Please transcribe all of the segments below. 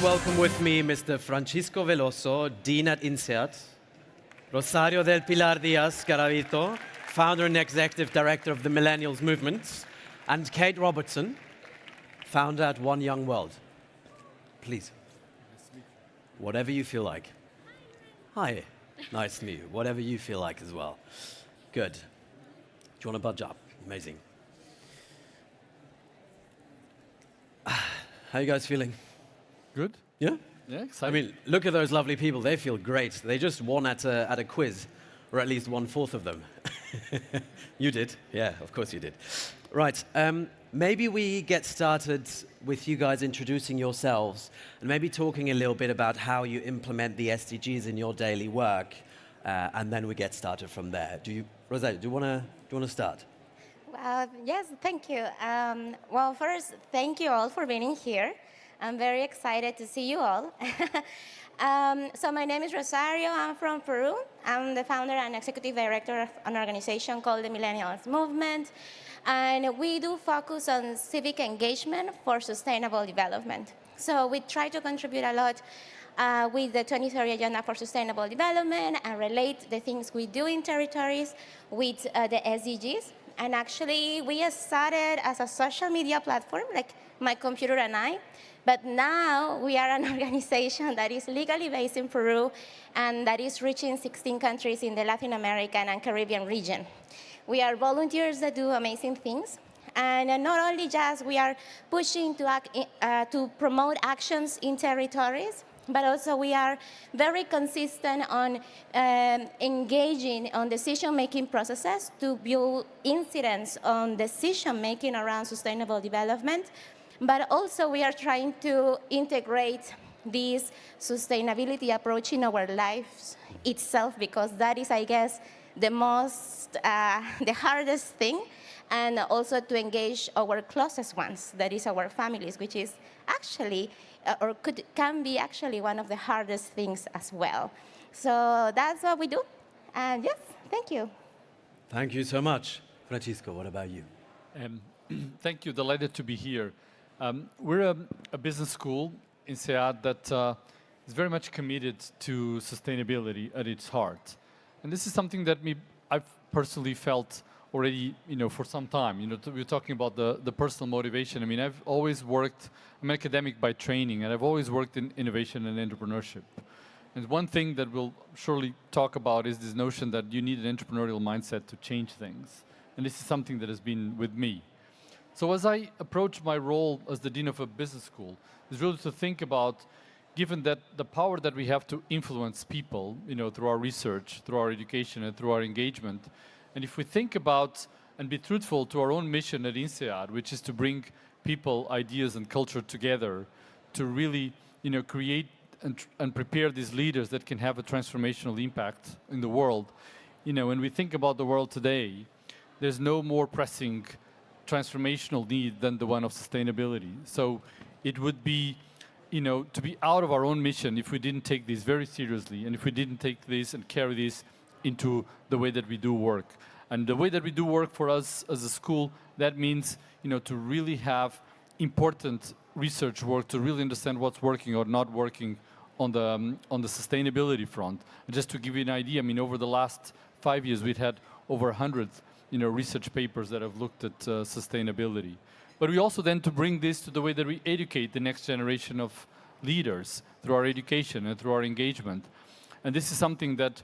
Welcome with me Mr. Francisco Veloso, Dean at INSEAD, Rosario del Pilar Diaz, Garavito, founder and executive director of the Millennials movement, and Kate Robertson, founder at One Young World. Please, whatever you feel like. Hi, nice to meet you. Whatever you feel like as well. Good. Do you want to budge up? Amazing. How are you guys feeling? Good. Yeah? Yeah, I excited. mean, look at those lovely people. They feel great. They just won at a quiz, or at least 1/4 of them. You did? Yeah, of course you did. Right. Maybe we get started with you guys introducing yourselves and maybe talking a little bit about how you implement the SDGs in your daily work, and then we get started from there. Rosario, do you want to start? Yes, thank you. Well, first, thank you all for being here. I'm very excited to see you all. So my name is Rosario. I'm from Peru. I'm the founder and executive director of an organization called the Millennials movement. And we do focus on civic engagement for sustainable development. So we try to contribute a lot with the 2030 Agenda for Sustainable Development and relate the things we do in territories with the SDGs. And actually, we started as a social media platform, like my computer and I. But now we are an organization that is legally based in Peru and that is reaching 16 countries in the Latin American and Caribbean region. We are volunteers that do amazing things. And not only just we are pushing to promote actions in territories, but also we are very consistent on engaging on decision-making processes to build incidents on decision-making around sustainable development. But also we are trying to integrate this sustainability approach in our lives itself, because that is, I guess, the hardest thing, and also to engage our closest ones, that is our families, which is actually, can be actually one of the hardest things as well. So that's what we do, and yes, thank you. Thank you so much. Francisco, what about you? Thank you, delighted to be here. We're a business school, INSEAD, that is very much committed to sustainability at its heart. And this is something that I've personally felt already, for some time. We're talking about the personal motivation. I mean, I've always worked, I'm an academic by training, and I've always worked in innovation and entrepreneurship. And one thing that we'll surely talk about is this notion that you need an entrepreneurial mindset to change things. And this is something that has been with me. So as I approach my role as the dean of a business school, is really to think about, given that the power that we have to influence people, through our research, through our education, and through our engagement, and if we think about and be truthful to our own mission at INSEAD, which is to bring people, ideas, and culture together to really, create and prepare these leaders that can have a transformational impact in the world. When we think about the world today, there's no more pressing transformational need than the one of sustainability. So it would be, to be out of our own mission if we didn't take this very seriously, and if we didn't take this and carry this into the way that we do work. And the way that we do work for us as a school, that means, to really have important research work, to really understand what's working or not working on the sustainability front. And just to give you an idea, I mean, over the last 5 years, we've had over 100 research papers that have looked at sustainability. But we also then to bring this to the way that we educate the next generation of leaders through our education and through our engagement. And this is something that,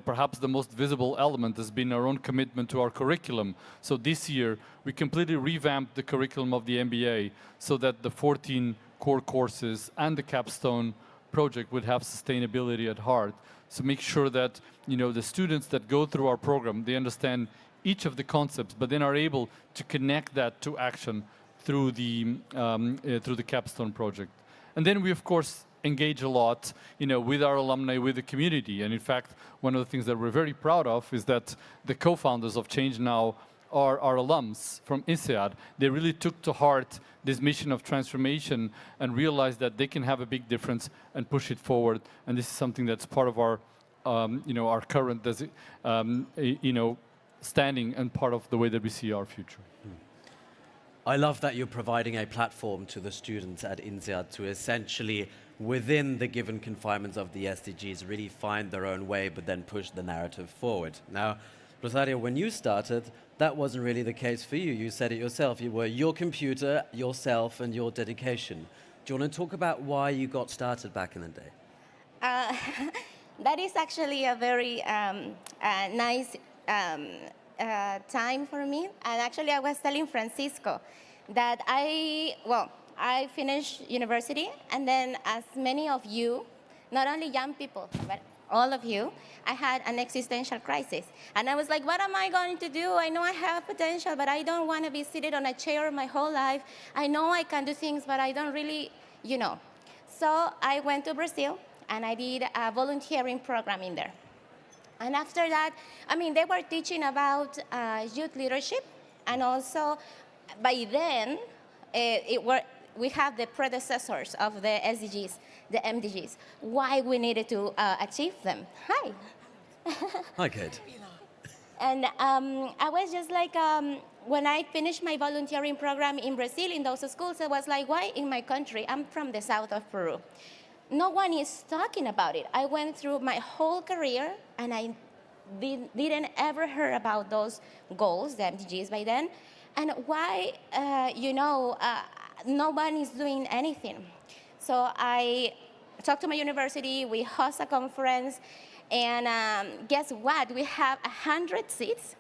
perhaps the most visible element has been our own commitment to our curriculum. So this year, we completely revamped the curriculum of the MBA so that the 14 core courses and the capstone project would have sustainability at heart. So make sure that, the students that go through our program, they understand each of the concepts, but then are able to connect that to action through the capstone project. And then we, of course, engage a lot, with our alumni, with the community. And in fact, one of the things that we're very proud of is that the co-founders of ChangeNOW are our alums from INSEAD. They really took to heart this mission of transformation and realized that they can have a big difference and push it forward. And this is something that's part of our, our current, standing and part of the way that we see our future. I love that you're providing a platform to the students at INSEAD to essentially within the given confinements of the SDGs, really find their own way, but then push the narrative forward. Now, Rosario, when you started, that wasn't really the case for you. You said it yourself. You were your computer, yourself, and your dedication. Do you want to talk about why you got started back in the day? That is actually a very nice time for me. And actually, I was telling Francisco that I finished university, and then as many of you, not only young people, but all of you, I had an existential crisis. And I was like, what am I going to do? I know I have potential, but I don't want to be seated on a chair my whole life. I know I can do things, but I don't really, you know. So I went to Brazil, and I did a volunteering program in there. And after that, I mean, they were teaching about youth leadership, and also by then, we have the predecessors of the SDGs, the MDGs, why we needed to achieve them. Hi. Hi, Kate. And I was just like, when I finished my volunteering program in Brazil, in those schools, I was like, why in my country? I'm from the south of Peru. No one is talking about it. I went through my whole career, and I didn't ever hear about those goals, the MDGs by then. And why, no one is doing anything. So I talked to my university, we host a conference, and guess what? We have 100 seats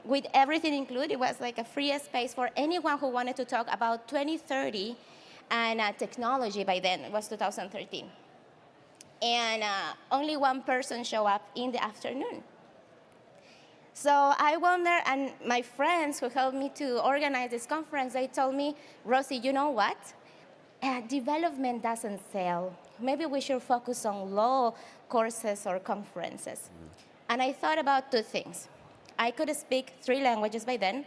with everything included. It was like a free space for anyone who wanted to talk about 2030 and technology by then. It was 2013. And only one person showed up in the afternoon. So I went there, and my friends who helped me to organize this conference, they told me, Rosie, you know what? Development doesn't sell. Maybe we should focus on law courses or conferences. And I thought about two things. I could speak 3 languages by then.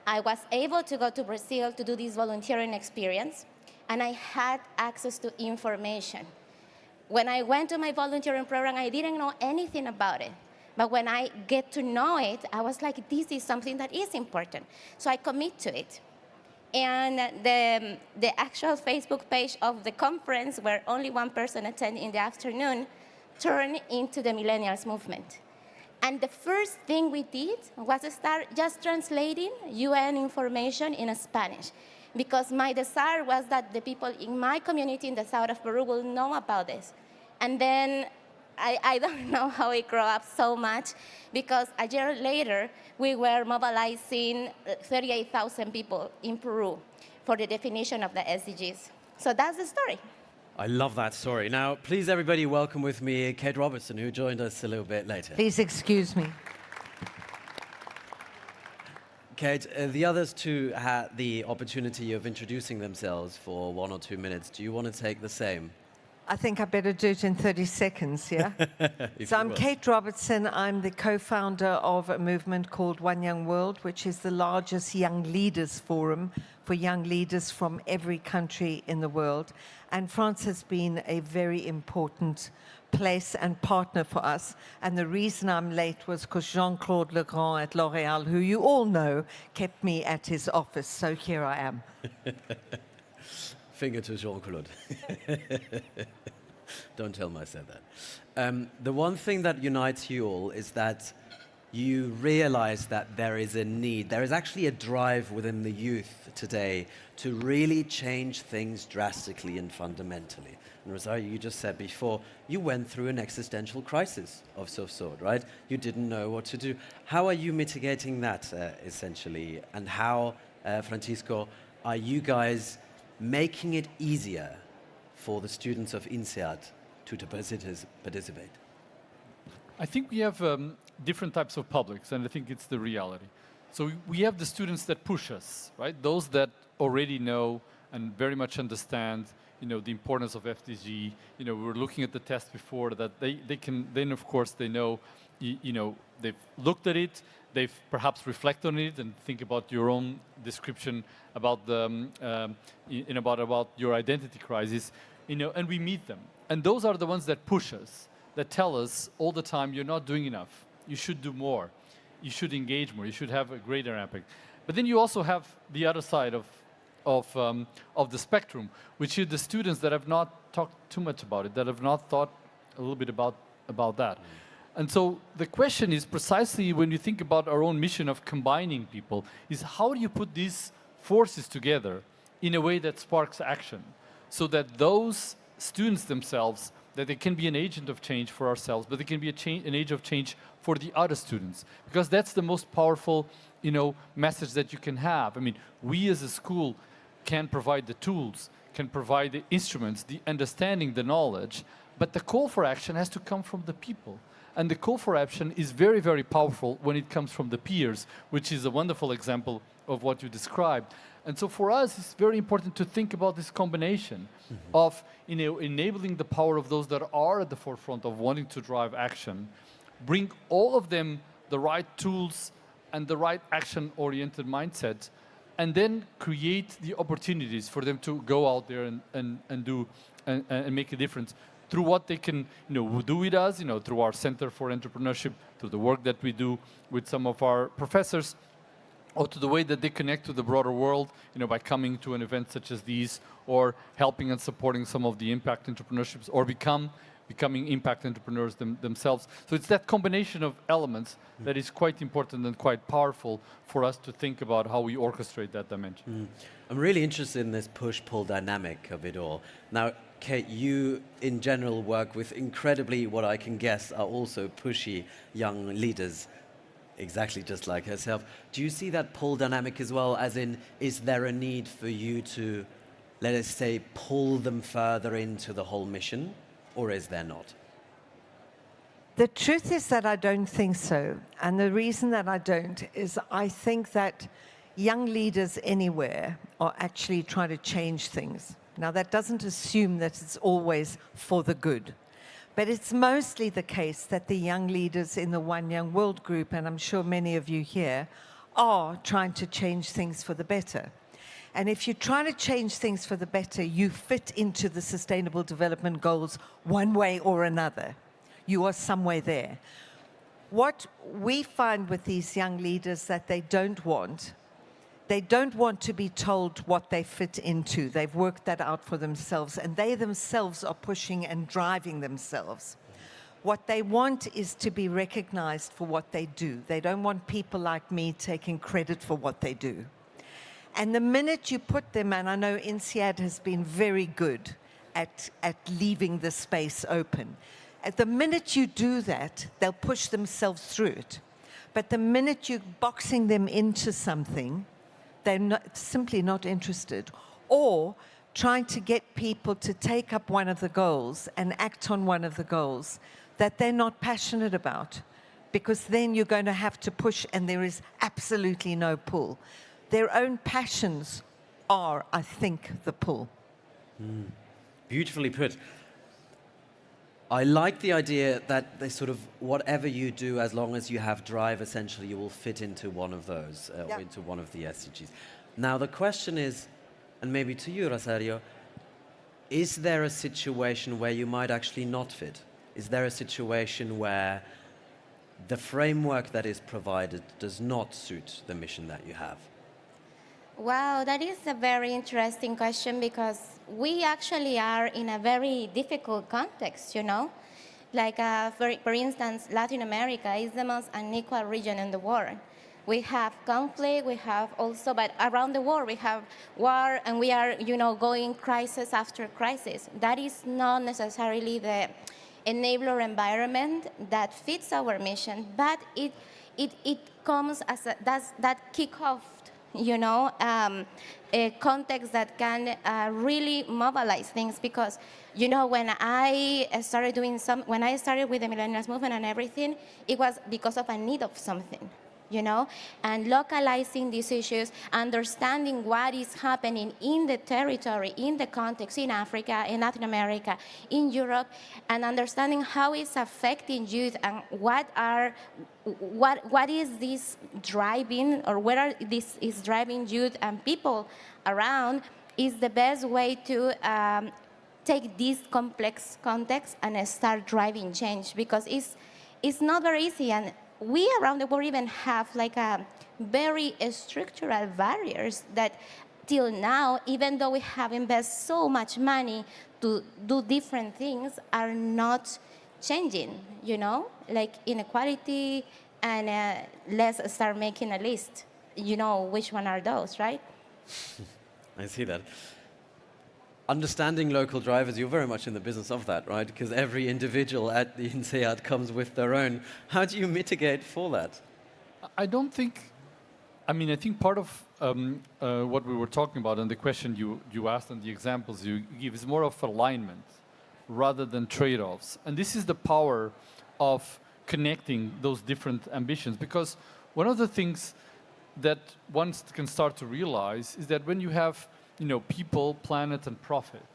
I was able to go to Brazil to do this volunteering experience, and I had access to information. When I went to my volunteering program, I didn't know anything about it. But when I get to know it, I was like, this is something that is important. So I commit to it. And the actual Facebook page of the conference, where only one person attended in the afternoon, turned into the Millennials movement. And the first thing we did was to start just translating UN information in Spanish, because my desire was that the people in my community in the south of Peru will know about this. And then I don't know how it grew up so much, because a year later, we were mobilizing 38,000 people in Peru for the definition of the SDGs. So that's the story. I love that story. Now, please, everybody, welcome with me Kate Robertson, who joined us a little bit later. Please excuse me. Kate, the others too had the opportunity of introducing themselves for 1 or 2 minutes. Do you want to take the same? I think I better do it in 30 seconds, yeah? So I'm Kate Robertson. I'm the co-founder of a movement called One Young World, which is the largest young leaders forum for young leaders from every country in the world. And France has been a very important place and partner for us. And the reason I'm late was because Jean-Claude Legrand at L'Oréal, who you all know, kept me at his office. So here I am. Finger to Jean-Claude. Don't tell him I said that. The one thing that unites you all is that you realize that there is a need, there is actually a drive within the youth today to really change things drastically and fundamentally. And Rosario, you just said before, you went through an existential crisis of some sort, right? You didn't know what to do. How are you mitigating that, essentially? And how, Francisco, are you guys making it easier for the students of INSEAD to participate? I think we have different types of publics, and I think it's the reality. So we have the students that push us, right? Those that already know and very much understand, the importance of FDG. We were looking at the test before that they can, then of course they know, they've looked at it, they've perhaps reflect on it and think about your own description about the, about your identity crisis, and we meet them. And those are the ones that push us, that tell us all the time, you're not doing enough. You should do more. You should engage more. You should have a greater impact. But then you also have the other side of of the spectrum, which are the students that have not talked too much about it, that have not thought a little bit about that. And so the question is precisely when you think about our own mission of combining people, is how do you put these forces together in a way that sparks action, so that those students themselves, that they can be an agent of change for ourselves, but they can be an agent of change for the other students. Because that's the most powerful, message that you can have. I mean, we as a school can provide the tools, can provide the instruments, the understanding, the knowledge, but the call for action has to come from the people. And the call for action is very, very powerful when it comes from the peers, which is a wonderful example of what you described. And so for us, it's very important to think about this combination of enabling the power of those that are at the forefront of wanting to drive action, bring all of them the right tools and the right action-oriented mindset, and then create the opportunities for them to go out there and do and make a difference through what they can do with us, through our Center for Entrepreneurship, through the work that we do with some of our professors, or to the way that they connect to the broader world, by coming to an event such as these, or helping and supporting some of the impact entrepreneurships, or becoming impact entrepreneurs themselves. So it's that combination of elements that is quite important and quite powerful for us to think about how we orchestrate that dimension. I'm really interested in this push-pull dynamic of it all. Now, Kate, you in general work with incredibly, what I can guess, are also pushy young leaders, exactly just like herself. Do you see that pull dynamic as well, as in, is there a need for you to, let us say, pull them further into the whole mission, or is there not? The truth is that I don't think so. And the reason that I don't is I think that young leaders anywhere are actually trying to change things. Now, that doesn't assume that it's always for the good. But it's mostly the case that the young leaders in the One Young World group, and I'm sure many of you here, are trying to change things for the better. And if you're trying to change things for the better, you fit into the Sustainable Development Goals one way or another. You are somewhere there. What we find with these young leaders that they don't want to be told what they fit into. They've worked that out for themselves, and they themselves are pushing and driving themselves. What they want is to be recognized for what they do. They don't want people like me taking credit for what they do. And the minute you put them, and I know INSEAD has been very good at leaving the space open. At the minute you do that, they'll push themselves through it. But the minute you're boxing them into something, they're simply not interested. Or trying to get people to take up one of the goals and act on one of the goals that they're not passionate about, because then you're going to have to push and there is absolutely no pull. Their own passions are, I think, the pull. Beautifully put. I like the idea that they sort of, whatever you do, as long as you have drive, essentially, you will fit into one of those, or into one of the SDGs. Now, the question is, and maybe to you, Rosario, is there a situation where you might actually not fit? Is there a situation where the framework that is provided does not suit the mission that you have? Wow, that is a very interesting question, because we actually are in a very difficult context, Like, for instance, Latin America is the most unequal region in the world. We have conflict, we have also, but around the world we have war, and we are, going crisis after crisis. That is not necessarily the enabler environment that fits our mission, but it comes as that kickoff, a context that can really mobilize things. Because, when I started when I started with the Millennials movement and everything, it was because of a need of something. And localizing these issues, understanding what is happening in the territory, in the context, in Africa, in Latin America, in Europe, and understanding how it's affecting youth and what is this driving, or where this is driving youth and people around, is the best way to take this complex context and start driving change, because it's not very easy. And we around the world even have like a very structural barriers that till now, even though we have invested so much money to do different things, are not changing, you know, like inequality, and let's start making a list. You know which one are those, right? I see that. Understanding local drivers, you're very much in the business of that, right? Because every individual at the INSEAD comes with their own. How do you mitigate for that? I don't think, I mean, I think part of what we were talking about and the question you asked and the examples you give is more of alignment rather than trade-offs. And this is the power of connecting those different ambitions, because one of the things that one can start to realize is that when you have, you know, people, planet, and profit,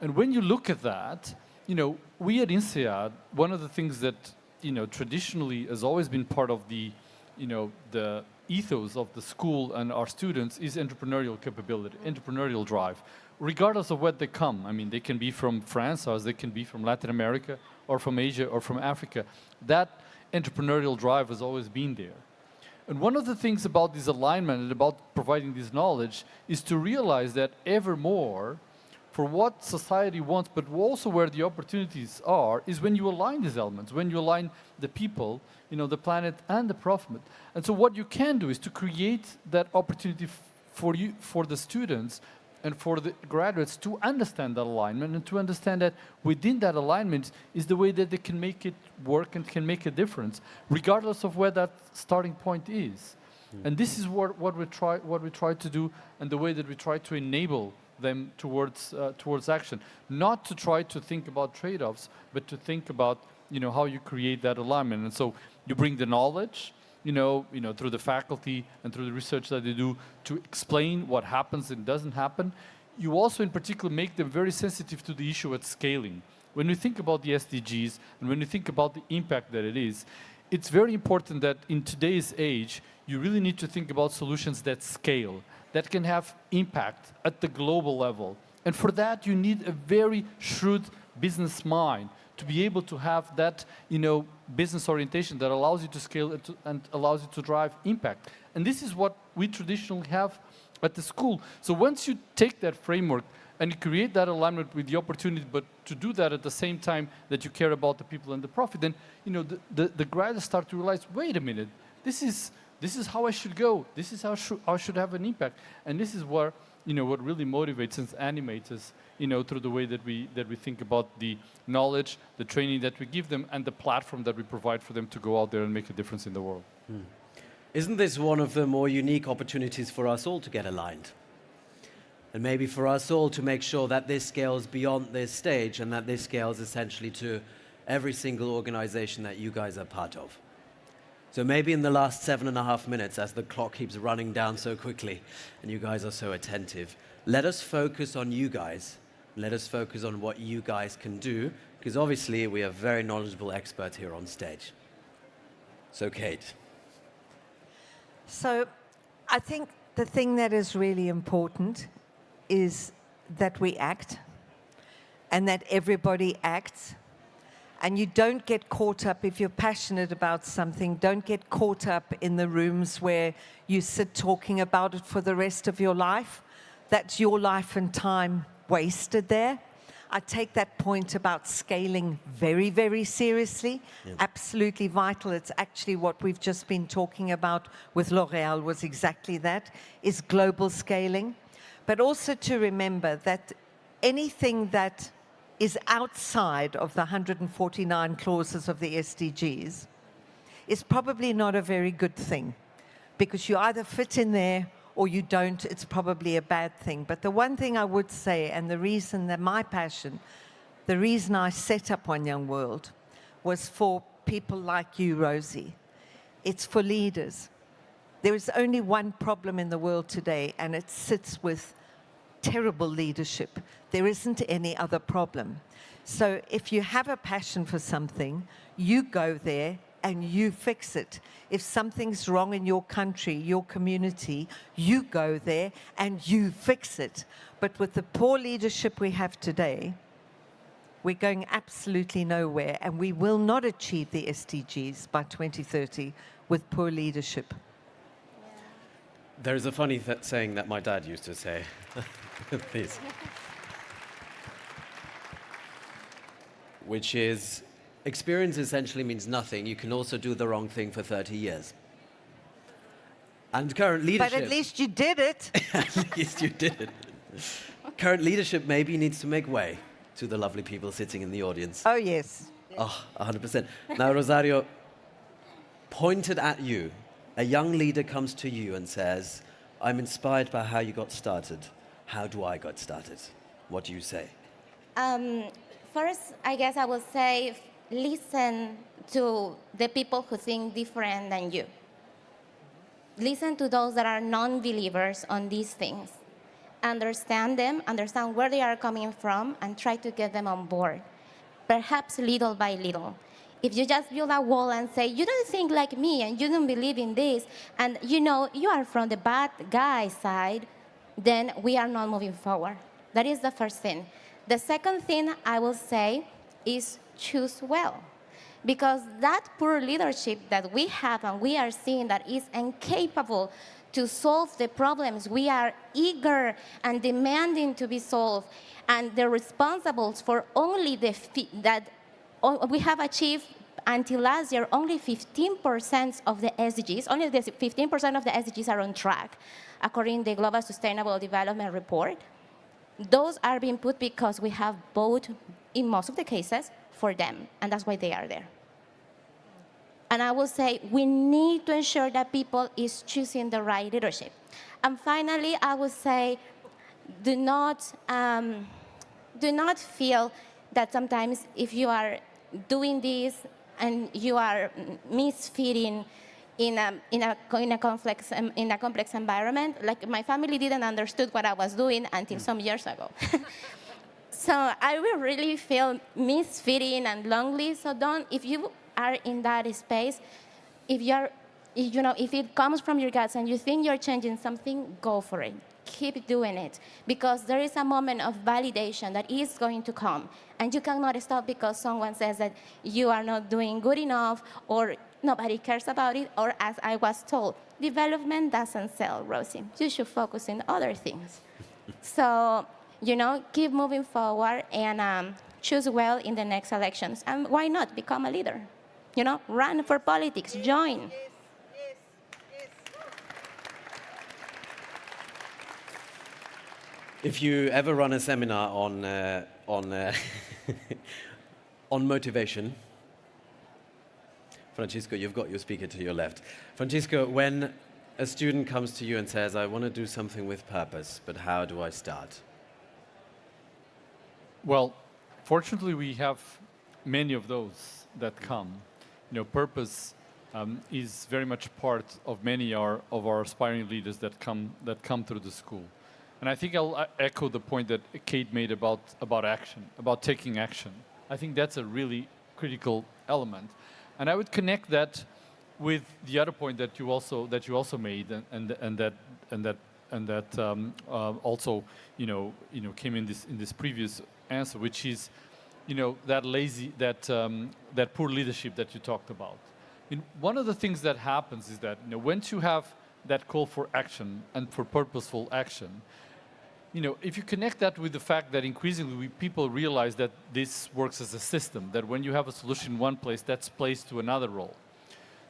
and when you look at that, you know, we at INSEAD, one of the things that, you know, traditionally has always been part of the, you know, the ethos of the school and our students is entrepreneurial capability, entrepreneurial drive, regardless of where they come. I mean, they can be from France, or they can be from Latin America, or from Asia, or from Africa. That entrepreneurial drive has always been there. And one of the things about this alignment and about providing this knowledge is to realize that ever more, for what society wants, but also where the opportunities are, is when you align these elements, when you align the people, you know, the planet and the profit. And so what you can do is to create that opportunity for you, for the students and for the graduates to understand that alignment and to understand that within that alignment is the way that they can make it work and can make a difference, regardless of where that starting point is. And this is what we try to do, and the way that we try to enable them towards action. Not to try to think about trade-offs, but to think about, you know, how you create that alignment. And so you bring the knowledge, you know, through the faculty and through the research that they do to explain what happens and doesn't happen. You also, in particular, make them very sensitive to the issue at scaling. When we think about the SDGs and when we think about the impact that it is, it's very important that in today's age, you really need to think about solutions that scale, that can have impact at the global level. And for that, you need a very shrewd business mind to be able to have that, you know, business orientation that allows you to scale it and allows you to drive impact. And this is what we traditionally have at the school. So once you take that framework and you create that alignment with the opportunity, but to do that at the same time that you care about the people and the profit, then, you know, the graduates start to realize, wait a minute, this is how I should go. This is how I should have an impact. And this is where, you know, what really motivates and animates us, you know, through the way that we think about the knowledge, the training that we give them, and the platform that we provide for them to go out there and make a difference in the world. Isn't this one of the more unique opportunities for us all to get aligned? And maybe for us all to make sure that this scales beyond this stage and that this scales essentially to every single organization that you guys are part of. So maybe in the last 7.5 minutes, as the clock keeps running down so quickly and you guys are so attentive, let us focus on you guys. Let us focus on what you guys can do, because obviously we have very knowledgeable experts here on stage. So Kate. So I think the thing that is really important is that we act and that everybody acts. And you don't get caught up, if you're passionate about something, don't get caught up in the rooms where you sit talking about it for the rest of your life. That's your life and time wasted there. I take that point about scaling very, very seriously. Yeah. Absolutely vital. It's actually what we've just been talking about with L'Oréal was exactly that, is global scaling. But also to remember that anything that is outside of the 149 clauses of the SDGs is probably not a very good thing, because you either fit in there or you don't. It's probably a bad thing. But the one thing I would say, and the reason that my passion, the reason I set up One Young World was for people like you, Rosie. It's for leaders. There is only one problem in the world today, and it sits with terrible leadership. There isn't any other problem. So if you have a passion for something, you go there and you fix it. If something's wrong in your country, your community, you go there and you fix it. But with the poor leadership we have today, we're going absolutely nowhere, and we will not achieve the SDGs by 2030 with poor leadership. There's a funny saying that my dad used to say. Please. Which is, experience essentially means nothing. You can also do the wrong thing for 30 years. And current leadership... But at least you did it. At least you did it. Current leadership maybe needs to make way to the lovely people sitting in the audience. Oh, yes. Oh, 100%. Now, Rosario, pointed at you, a young leader comes to you and says, I'm inspired by how you got started. How do I get started? What do you say? First, I guess I would say listen to the people who think different than you. Listen to those that are non-believers on these things. Understand them, understand where they are coming from, and try to get them on board, perhaps little by little. If you just build a wall and say, you don't think like me and you don't believe in this, and you know you are from the bad guy side, then we are not moving forward. That is the first thing. The second thing I will say is choose well. Because that poor leadership that we have and we are seeing that is incapable to solve the problems we are eager and demanding to be solved, and the responsibles for only we have achieved until last year only 15% of the SDGs, only 15% of the SDGs are on track, according to the Global Sustainable Development Report. Those are being put because we have voted, in most of the cases, for them, and that's why they are there. And I will say we need to ensure that people is choosing the right leadership. And finally, I will say do not feel that sometimes if you are doing this and you are misfitting in a complex environment, like my family didn't understood what I was doing until some years ago. So I will really feel misfitting and lonely. So if you are in that space, if it comes from your guts and you think you're changing something, go for it. Keep doing it, because there is a moment of validation that is going to come, and you cannot stop because someone says that you are not doing good enough or nobody cares about it, or as I was told, development doesn't sell, Rosie. You should focus on other things. So, keep moving forward and choose well in the next elections. And why not become a leader? Run for politics, join. If you ever run a seminar on motivation, Francisco, you've got your speaker to your left. Francisco, when a student comes to you and says, I want to do something with purpose, but how do I start? Well, fortunately, we have many of those that come. Purpose is very much part of many of our aspiring leaders that come through the school. And I think I'll echo the point that Kate made about action, about taking action. I think that's a really critical element. And I would connect that with the other point that you also made, and that also came in this previous answer, which is that poor leadership that you talked about. One of the things that happens is that once you have that call for action and for purposeful action, if you connect that with the fact that increasingly people realize that this works as a system, that when you have a solution in one place, that's placed to another role.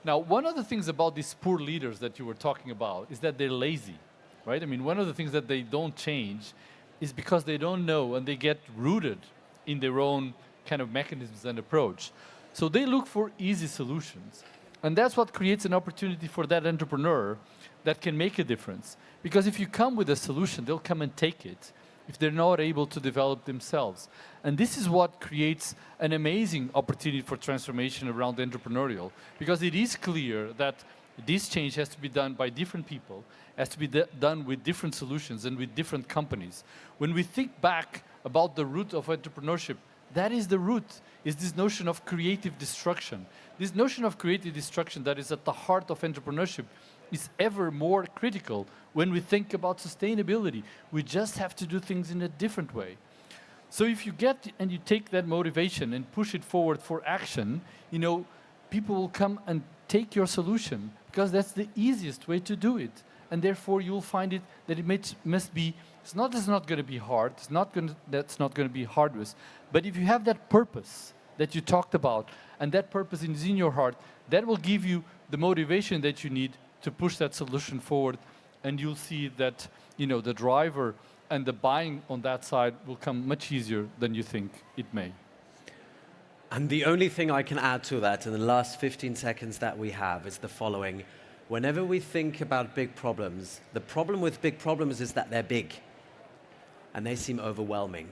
Now, one of the things about these poor leaders that you were talking about is that they're lazy, right? One of the things that they don't change is because they don't know, and they get rooted in their own kind of mechanisms and approach. So they look for easy solutions. And that's what creates an opportunity for that entrepreneur that can make a difference. Because if you come with a solution, they'll come and take it if they're not able to develop themselves. And this is what creates an amazing opportunity for transformation around entrepreneurial, because it is clear that this change has to be done by different people, has to be done with different solutions and with different companies. When we think back about the root of entrepreneurship, that is the root, is this notion of creative destruction. This notion of creative destruction that is at the heart of entrepreneurship is ever more critical when we think about sustainability. We just have to do things in a different way. So if you get and you take that motivation and push it forward for action, people will come and take your solution, because that's the easiest way to do it. and therefore you'll find it that must be, it's not going to be hard, that's not going to be hardest, but if you have that purpose that you talked about, and that purpose is in your heart, that will give you the motivation that you need to push that solution forward, and you'll see that, you know, the driver and the buying on that side will come much easier than you think it may. And the only thing I can add to that in the last 15 seconds that we have is the following. Whenever we think about big problems, the problem with big problems is that they're big and they seem overwhelming.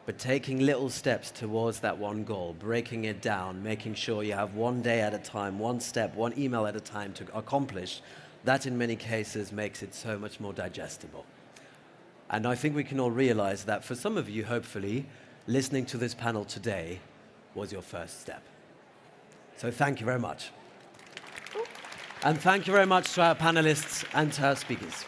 But taking little steps towards that one goal, breaking it down, making sure you have one day at a time, one step, one email at a time to accomplish, that in many cases makes it so much more digestible. And I think we can all realize that for some of you, hopefully, listening to this panel today was your first step. So thank you very much. And thank you very much to our panelists and to our speakers.